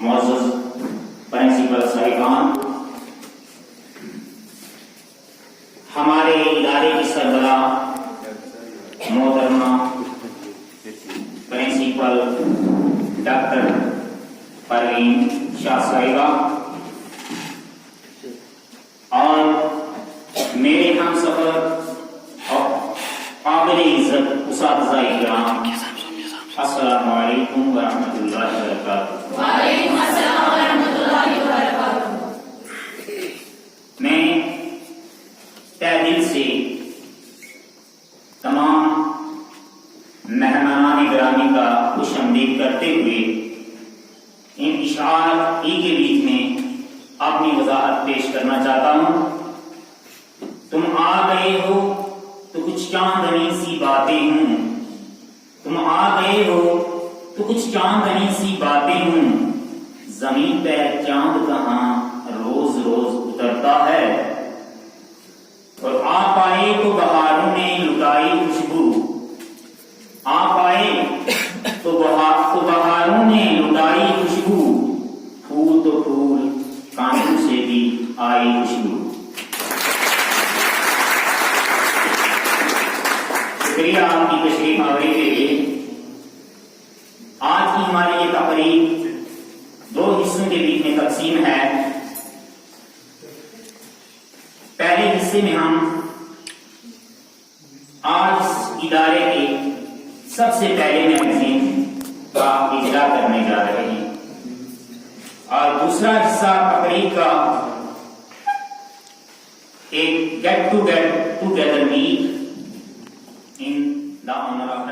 मौजूद प्रिंसिपल साहिबान, हमारे इदारे की सरबराह मोहतरमा प्रिंसिपल डॉक्टर परवीन शाह साहिबा और मेरे हमसफर और काबिल इज्जत उस्ताद इकराम, अस्सलामु अलैकुम व रहमतुल्लाहि व बरकातुहू। वालेकुम अस्सलाम व रहमतुल्लाहि व बरकातुहू। मैं तहे दिल से तमाम मेहमानान गिरामी का खुशामदीद करते हुए इन इशार ई के बीच में अपनी वजाहत पेश करना चाहता हूं। तुम आ गए हो तो कुछ चांदनी सी बातें हूं, तुम आ गए हो तो कुछ चांदनी सी बातें हूं, जमीन पे चांद कहां रोज रोज उतरता है, और आप आए तो बहारों ने लुटाई खुशबू, आप आए तो बहारों ने लुटाई खुशबू, फूल तो फूल कांटों से भी आई खुशबू। शुक्रिया आपकी तशरीफ आवरी के लिए। आज की हमारी ये तकरीब दो हिस्सों के बीच में तकसीम है। पहले हिस्से में हम आज इदारे के सबसे पहले मैगजीन का इजरा करने जा रहे हैं, और दूसरा हिस्सा तकरीब का एक get together meet in the honour of